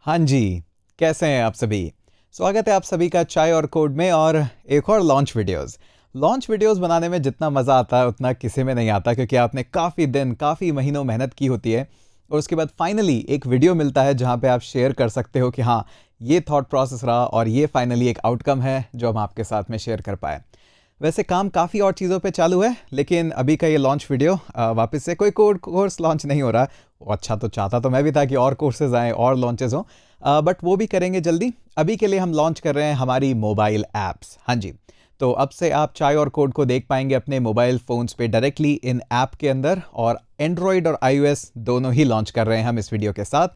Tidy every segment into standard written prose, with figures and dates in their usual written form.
हाँ जी, कैसे हैं आप सभी? स्वागत है आप सभी का चाय और कोड में और एक और लॉन्च वीडियोस बनाने में जितना मज़ा आता है उतना किसी में नहीं आता क्योंकि आपने काफ़ी दिन, काफ़ी महीनों मेहनत की होती है और उसके बाद फाइनली एक वीडियो मिलता है जहाँ पे आप शेयर कर सकते हो कि हाँ, ये थॉट प्रोसेस रहा और ये फाइनली एक आउटकम है जो हम आपके साथ में शेयर कर पाए। वैसे काम काफ़ी और चीज़ों पे चालू है, लेकिन अभी का ये लॉन्च वीडियो वापस से कोई कोर्स लॉन्च नहीं हो रहा। वो अच्छा तो चाहता तो मैं भी था कि और कोर्सेज़ आएँ और लॉन्चेज़ हों, बट वो भी करेंगे जल्दी। अभी के लिए हम लॉन्च कर रहे हैं हमारी मोबाइल ऐप्स। हाँ जी, तो अब से आप चाय और कोड को देख पाएंगे अपने मोबाइल फ़ोन्स पे डायरेक्टली इन ऐप के अंदर, और एंड्रॉयड और आईओएस दोनों ही लॉन्च कर रहे हैं हम इस वीडियो के साथ।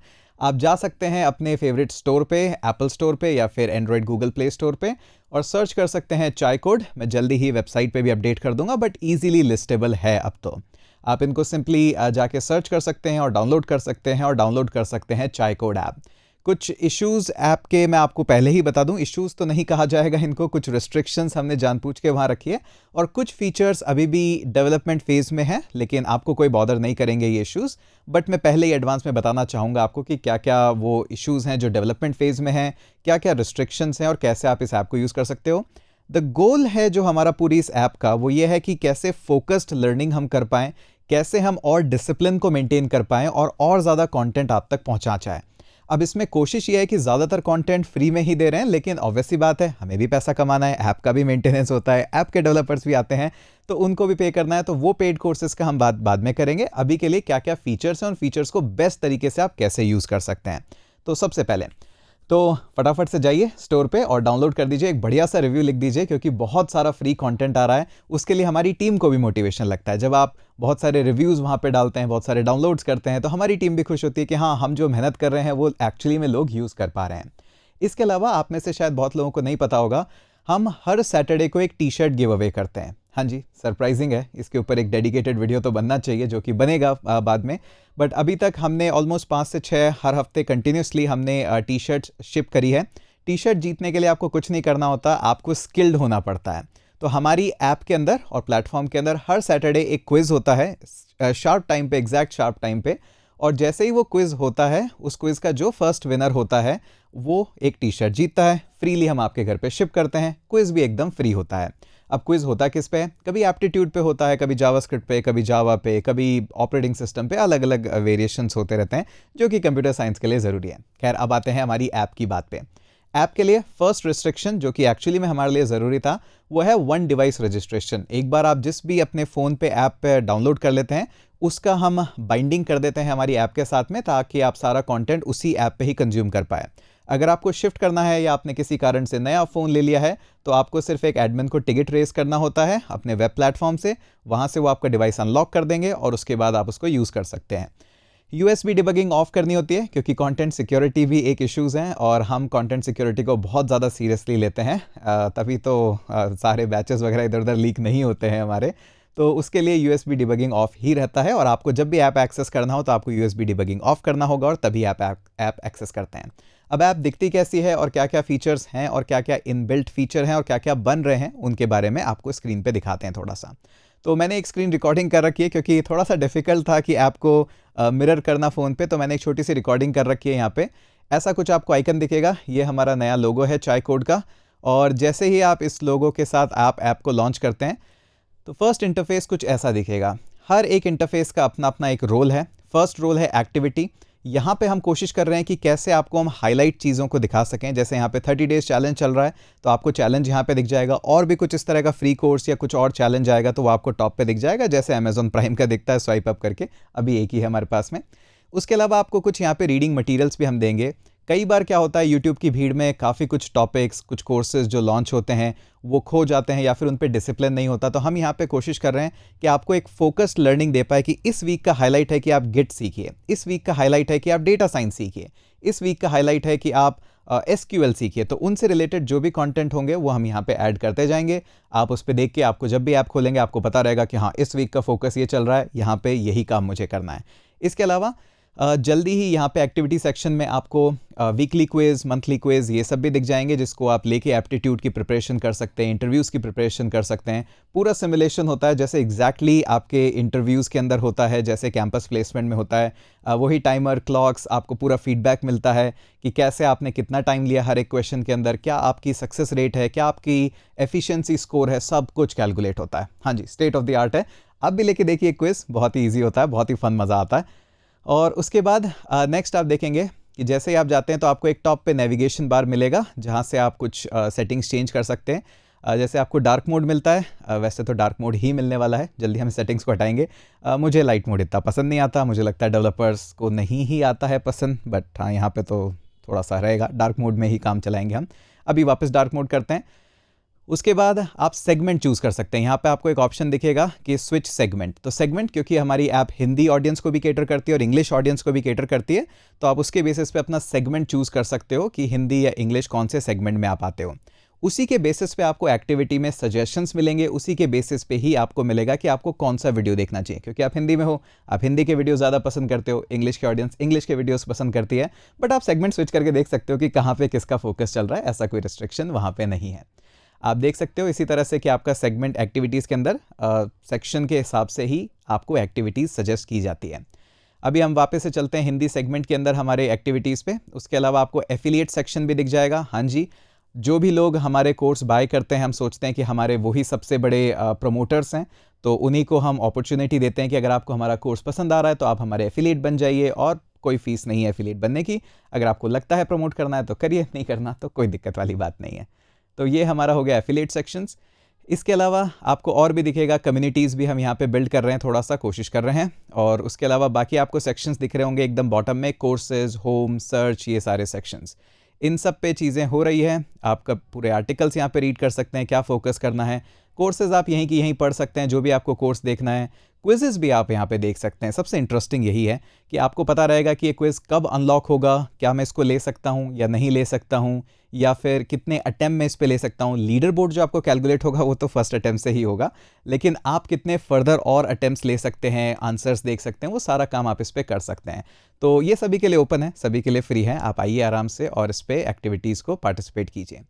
आप जा सकते हैं अपने फेवरेट स्टोर पे, एप्पल स्टोर पे या फिर एंड्रॉयड गूगल प्ले स्टोर पे, और सर्च कर सकते हैं चाय कोड। मैं जल्दी ही वेबसाइट पे भी अपडेट कर दूंगा, बट इजीली लिस्टेबल है अब तो। आप इनको सिंपली जाके सर्च कर सकते हैं और डाउनलोड कर सकते हैं, और डाउनलोड कर सकते हैं चाय कोड ऐप। कुछ इश्यूज ऐप के मैं आपको पहले ही बता दूं, इश्यूज तो नहीं कहा जाएगा इनको, कुछ रिस्ट्रिक्शंस हमने जानबूझ के वहां रखी है, और कुछ फीचर्स अभी भी डेवलपमेंट फेज में है, लेकिन आपको कोई बॉदर नहीं करेंगे ये इश्यूज। बट मैं पहले ही एडवांस में बताना चाहूँगा आपको कि क्या क्या वो इश्यूज हैं जो डेवलपमेंट फेज में हैं, क्या क्या रिस्ट्रिक्शंस हैं और कैसे आप इस ऐप को यूज़ कर सकते हो। द गोल है जो हमारा पूरी इस ऐप का, वो ये है कि कैसे फोकस्ड लर्निंग हम कर पाएँ, कैसे हम और डिसिप्लिन को मेंटेन कर पाएँ और ज़्यादा कंटेंट आप तक पहुंचा जाए। अब इसमें कोशिश ये है कि ज़्यादातर कंटेंट फ्री में ही दे रहे हैं, लेकिन ऑब्वियस सी बात है हमें भी पैसा कमाना है, ऐप का भी मेंटेनेंस होता है, ऐप के डेवलपर्स भी आते हैं तो उनको भी पे करना है, तो वो पेड कोर्सेज का हम बाद में करेंगे। अभी के लिए क्या क्या फीचर्स हैं, उन फीचर्स को बेस्ट तरीके से आप कैसे यूज़ कर सकते हैं। तो सबसे पहले तो फटाफट से जाइए स्टोर पे और डाउनलोड कर दीजिए, एक बढ़िया सा रिव्यू लिख दीजिए, क्योंकि बहुत सारा फ्री कंटेंट आ रहा है। उसके लिए हमारी टीम को भी मोटिवेशन लगता है। जब आप बहुत सारे रिव्यूज़ वहाँ पे डालते हैं, बहुत सारे डाउनलोड्स करते हैं, तो हमारी टीम भी खुश होती है कि हाँ, हम जो मेहनत कर रहे हैं वो एक्चुअली में लोग यूज़ कर पा रहे हैं। इसके अलावा आप में से शायद बहुत लोगों को नहीं पता होगा, हम हर सैटरडे को एक टी शर्ट गिव अवे करते हैं। हाँ जी, सरप्राइजिंग है, इसके ऊपर एक डेडिकेटेड वीडियो तो बनना चाहिए जो कि बनेगा बाद में। बट अभी तक हमने ऑलमोस्ट 5 से 6 हर हफ्ते कंटिन्यूसली हमने टी शर्ट शिप करी है। टी शर्ट जीतने के लिए आपको कुछ नहीं करना होता, आपको स्किल्ड होना पड़ता है। तो हमारी ऐप के अंदर और प्लेटफॉर्म के अंदर हर सैटरडे एक क्विज होता है, शार्प टाइम पे, एग्जैक्ट शार्प टाइम पे। और जैसे ही वो क्विज होता है, उस क्विज का जो फर्स्ट विनर होता है वो एक टी शर्ट जीतता है। फ्रीली हम आपके घर पे शिप करते हैं, क्विज भी एकदम फ्री होता है। अब क्विज होता किस पे है? कभी एप्टीट्यूड पे होता है, कभी जावास्क्रिप्ट पे, कभी जावा पे, कभी ऑपरेटिंग सिस्टम पे, अलग अलग वेरिएशंस होते रहते हैं जो कि कंप्यूटर साइंस के लिए ज़रूरी है। खैर, अब आते हैं हमारी ऐप की बात पे। ऐप के लिए फर्स्ट रिस्ट्रिक्शन जो कि एक्चुअली में हमारे लिए ज़रूरी था, वो है वन डिवाइस रजिस्ट्रेशन। एक बार आप जिस भी अपने फ़ोन पे ऐप पे डाउनलोड कर लेते हैं, उसका हम बाइंडिंग कर देते हैं हमारी ऐप के साथ में, ताकि आप सारा कंटेंट उसी ऐप पे ही कंज्यूम कर पाए। अगर आपको शिफ्ट करना है या आपने किसी कारण से नया फ़ोन ले लिया है, तो आपको सिर्फ एक एडमिन को टिकट रेस करना होता है अपने वेब प्लेटफॉर्म से। वहाँ से वो आपका डिवाइस अनलॉक कर देंगे और उसके बाद आप उसको यूज़ कर सकते हैं। यूएसबी डिबगिंग ऑफ करनी होती है क्योंकि कंटेंट सिक्योरिटी भी एक इश्यूज़ हैं, और हम कंटेंट सिक्योरिटी को बहुत ज़्यादा सीरियसली लेते हैं। तभी तो सारे बैचेस वगैरह इधर उधर लीक नहीं होते हैं हमारे। तो उसके लिए यूएसबी डिबगिंग ऑफ ही रहता है, और आपको जब भी ऐप एक्सेस करना हो तो आपको यूएसबी डिबगिंग ऑफ करना होगा, और तभी आप ऐप एक्सेस करते हैं। अब ऐप दिखती कैसी है और क्या क्या फीचर्स हैं और क्या क्या इनबिल्ट फीचर हैं और क्या क्या बन रहे हैं, उनके बारे में आपको स्क्रीन पे दिखाते हैं थोड़ा सा। तो मैंने एक स्क्रीन रिकॉर्डिंग कर रखी है क्योंकि थोड़ा सा डिफिकल्ट था कि ऐप को मिरर करना फ़ोन पे, तो मैंने एक छोटी सी रिकॉर्डिंग कर रखी है यहाँ पे। ऐसा कुछ आपको आइकन दिखेगा, ये हमारा नया लोगो है चाय कोड का। और जैसे ही आप इस लोगो के साथ आप ऐप को लॉन्च करते हैं, तो फर्स्ट इंटरफेस कुछ ऐसा दिखेगा। हर एक इंटरफेस का अपना अपना एक रोल है। फर्स्ट रोल है एक्टिविटी। यहाँ पे हम कोशिश कर रहे हैं कि कैसे आपको हम हाईलाइट चीज़ों को दिखा सकें। जैसे यहाँ पे 30 डेज चैलेंज चल रहा है, तो आपको चैलेंज यहाँ पे दिख जाएगा, और भी कुछ इस तरह का फ्री कोर्स या कुछ और चैलेंज आएगा तो वो आपको टॉप पे दिख जाएगा, जैसे अमेजॉन प्राइम का दिखता है स्वाइप अप करके। अभी एक ही है हमारे पास में। उसके अलावा आपको कुछ यहाँ पे रीडिंग मटेरियल्स भी हम देंगे। कई बार क्या होता है, यूट्यूब की भीड़ में काफ़ी कुछ टॉपिक्स, कुछ कोर्सेज जो लॉन्च होते हैं वो खो जाते हैं या फिर उन पे डिसिप्लिन नहीं होता। तो हम यहाँ पे कोशिश कर रहे हैं कि आपको एक फोकस्ड लर्निंग दे पाए कि इस वीक का हाईलाइट है कि आप गिट सीखिए, इस वीक का हाईलाइट है कि आप डेटा साइंस सीखिए, इस वीक का हाईलाइट है कि आप एसक्यूएल सीखिए। तो उनसे रिलेटेड जो भी कंटेंट होंगे वो हम यहाँ पे ऐड करते जाएंगे। आप उस पर देख के आपको जब भी ऐप खोलेंगे आपको पता रहेगा कि हाँ, इस वीक का फोकस ये चल रहा है, यहाँ पे यही काम मुझे करना है। इसके अलावा जल्दी ही यहाँ पे एक्टिविटी सेक्शन में आपको वीकली क्विज़, मंथली क्विज़ ये सब भी दिख जाएंगे, जिसको आप लेके एप्टीट्यूड की प्रिपरेशन कर सकते हैं, इंटरव्यूज़ की प्रिपरेशन कर सकते हैं। पूरा सिमुलेशन होता है जैसे एग्जैक्टली आपके इंटरव्यूज़ के अंदर होता है, जैसे कैंपस प्लेसमेंट में होता है। वही टाइमर, क्लॉक्स, आपको पूरा फीडबैक मिलता है कि कैसे आपने कितना टाइम लिया हर एक क्वेश्चन के अंदर, क्या आपकी सक्सेस रेट है, क्या आपकी एफिशिएंसी स्कोर है, सब कुछ कैलकुलेट होता है। हाँ जी, स्टेट ऑफ द आर्ट है। आप भी लेके देखिए क्विज़, बहुत ही ईजी होता है, बहुत ही फन, मज़ा आता है। और उसके बाद नेक्स्ट आप देखेंगे कि जैसे ही आप जाते हैं तो आपको एक टॉप पे नेविगेशन बार मिलेगा, जहाँ से आप कुछ सेटिंग्स चेंज कर सकते हैं। जैसे आपको डार्क मोड मिलता है, वैसे तो डार्क मोड ही मिलने वाला है, जल्दी हम सेटिंग्स को हटाएंगे। मुझे लाइट मोड इतना पसंद नहीं आता, मुझे लगता है डेवलपर्स को नहीं ही आता है पसंद, बट हाँ यहाँ पे तो थोड़ा सा रहेगा, डार्क मोड में ही काम चलाएंगे हम। अभी वापस डार्क मोड करते हैं। उसके बाद आप सेगमेंट चूज़ कर सकते हैं। यहाँ पे आपको एक ऑप्शन दिखेगा कि स्विच सेगमेंट। तो सेगमेंट, क्योंकि हमारी ऐप हिंदी ऑडियंस को भी कैटर करती है और इंग्लिश ऑडियंस को भी कैटर करती है, तो आप उसके बेसिस पे अपना सेगमेंट चूज़ कर सकते हो कि हिंदी या इंग्लिश कौन से सेगमेंट में आप आते हो। उसी के बेसिस पे आपको एक्टिविटी में सजेशंस मिलेंगे, उसी के बेसिस पे ही आपको मिलेगा कि आपको कौन सा वीडियो देखना चाहिए। क्योंकि आप हिंदी में हो, आप हिंदी के वीडियो ज़्यादा पसंद करते हो, इंग्लिश की ऑडियंस इंग्लिश के वीडियोस पसंद करती है, बट आप सेगमेंट स्विच करके देख सकते हो कि कहाँ पे किसका फोकस चल रहा है। ऐसा कोई रिस्ट्रिक्शन वहाँ पे नहीं है। आप देख सकते हो इसी तरह से कि आपका सेगमेंट एक्टिविटीज़ के अंदर सेक्शन के हिसाब से ही आपको एक्टिविटीज़ सजेस्ट की जाती है। अभी हम वापस से चलते हैं हिंदी सेगमेंट के अंदर हमारे एक्टिविटीज़ पे। उसके अलावा आपको एफिलिएट सेक्शन भी दिख जाएगा। हाँ जी, जो भी लोग हमारे कोर्स बाय करते हैं, हम सोचते हैं कि हमारे वही सबसे बड़े प्रमोटर्स हैं, तो उन्हीं को हम अपॉर्चुनिटी देते हैं कि अगर आपको हमारा कोर्स पसंद आ रहा है तो आप हमारे एफिलिएट बन जाइए, और कोई फीस नहीं है एफिलिएट बनने की। अगर आपको लगता है प्रमोट करना है तो करिए, नहीं करना तो कोई दिक्कत वाली बात नहीं है। तो ये हमारा हो गया एफिलिएट सेक्शंस। इसके अलावा आपको और भी दिखेगा, कम्युनिटीज़ भी हम यहाँ पे बिल्ड कर रहे हैं, थोड़ा सा कोशिश कर रहे हैं। और उसके अलावा बाकी आपको सेक्शंस दिख रहे होंगे एकदम बॉटम में, कोर्सेज, होम, सर्च, ये सारे सेक्शंस। इन सब पे चीज़ें हो रही है। आपका पूरे आर्टिकल्स यहाँ पे रीड कर सकते हैं, क्या फोकस करना है। कोर्सेज आप यहीं की यहीं पढ़ सकते हैं, जो भी आपको कोर्स देखना है। क्विज़ेस भी आप यहाँ पे देख सकते हैं। सबसे इंटरेस्टिंग यही है कि आपको पता रहेगा कि ये क्विज़ कब अनलॉक होगा, क्या मैं इसको ले सकता हूँ या नहीं ले सकता हूँ, या फिर कितने अटेम्प्ट में इस पे ले सकता हूँ। लीडर बोर्ड जो आपको कैलकुलेट होगा वो तो फर्स्ट अटेम्प्ट से ही होगा, लेकिन आप कितने फर्दर और अटेम्प्ट्स ले सकते हैं, आंसर्स देख सकते हैं, वो सारा काम आप इस पर कर सकते हैं। तो ये सभी के लिए ओपन है, सभी के लिए फ्री है। आप आइए आराम से और इस पर एक्टिविटीज़ को पार्टिसिपेट कीजिए।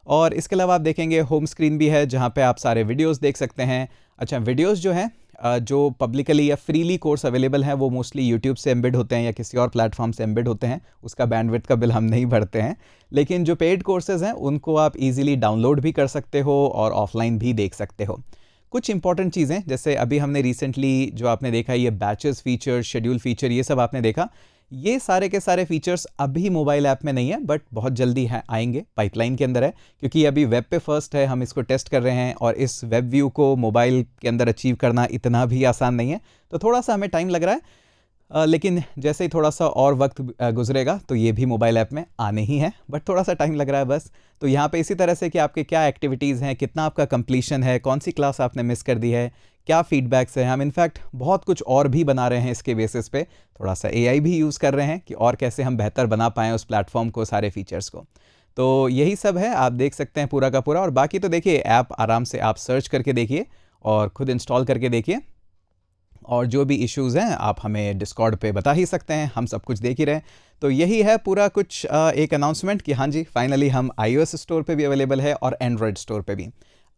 और इसके अलावा आप देखेंगे होम स्क्रीन भी है, जहाँ पे आप सारे वीडियोस देख सकते हैं। अच्छा, वीडियोस जो हैं जो पब्लिकली या फ्रीली कोर्स अवेलेबल हैं, वो मोस्टली यूट्यूब से एम्बेड होते हैं या किसी और प्लेटफॉर्म से एम्बेड होते हैं। उसका बैंडविड्थ का बिल हम नहीं भरते हैं। लेकिन जो पेड कोर्सेज़ हैं उनको आप इजीली डाउनलोड भी कर सकते हो और ऑफलाइन भी देख सकते हो। कुछ इंपॉर्टेंट चीज़ें, जैसे अभी हमने रिसेंटली जो आपने देखा, ये बैचेस फीचर, शेड्यूल फीचर, ये सब आपने देखा। ये सारे के सारे फीचर्स अभी मोबाइल ऐप में नहीं है, बट बहुत जल्दी है, आएंगे, पाइपलाइन के अंदर है। क्योंकि अभी वेब पे फर्स्ट है, हम इसको टेस्ट कर रहे हैं, और इस वेब व्यू को मोबाइल के अंदर अचीव करना इतना भी आसान नहीं है। तो थोड़ा सा हमें टाइम लग रहा है, लेकिन जैसे ही थोड़ा सा और वक्त गुजरेगा तो ये भी मोबाइल ऐप में आने ही है, बट थोड़ा सा टाइम लग रहा है बस। तो यहाँ पे इसी तरह से कि आपके क्या एक्टिविटीज़ हैं, कितना आपका कंप्लीशन है, कौन सी क्लास आपने मिस कर दी है, क्या फीडबैक्स हैं। हम इनफैक्ट बहुत कुछ और भी बना रहे हैं इसके बेसिस पे, थोड़ा सा एआई भी यूज़ कर रहे हैं कि और कैसे हम बेहतर बना पाएँ उस प्लेटफॉर्म को, सारे फीचर्स को। तो यही सब है, आप देख सकते हैं पूरा का पूरा। और बाकी तो देखिए, ऐप आराम से आप सर्च करके देखिए और खुद इंस्टॉल करके देखिए, और जो भी इश्यूज़ हैं आप हमें डिस्कॉर्ड पे बता ही सकते हैं, हम सब कुछ देख ही रहे हैं। तो यही है पूरा कुछ एक अनाउंसमेंट कि हाँ जी, फाइनली हम iOS स्टोर पे भी अवेलेबल है और एंड्रॉयड स्टोर पे भी।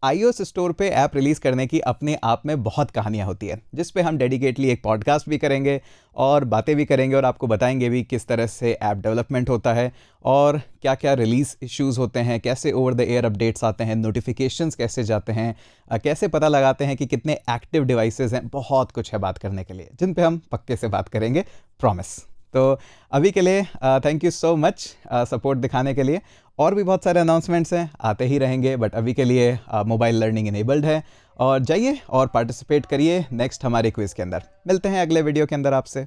iOS स्टोर पे ऐप रिलीज़ करने की अपने आप में बहुत कहानियाँ होती है, जिस पे हम डेडिकेटली एक पॉडकास्ट भी करेंगे और बातें भी करेंगे, और आपको बताएंगे भी किस तरह से ऐप डेवलपमेंट होता है और क्या क्या रिलीज़ इश्यूज़ होते हैं, कैसे ओवर द एयर अपडेट्स आते हैं, नोटिफिकेशंस कैसे जाते हैं, कैसे पता लगाते हैं कि कितने एक्टिव डिवाइसेस हैं। बहुत कुछ है बात करने के लिए, जिन पे हम पक्के से बात करेंगे, प्रॉमिस। तो अभी के लिए thank you so much support दिखाने के लिए। और भी बहुत सारे अनाउंसमेंट्स हैं, आते ही रहेंगे, बट अभी के लिए मोबाइल लर्निंग इनेबल्ड है। और जाइए और पार्टिसिपेट करिए नेक्स्ट हमारे क्विज़ के अंदर। मिलते हैं अगले वीडियो के अंदर आपसे।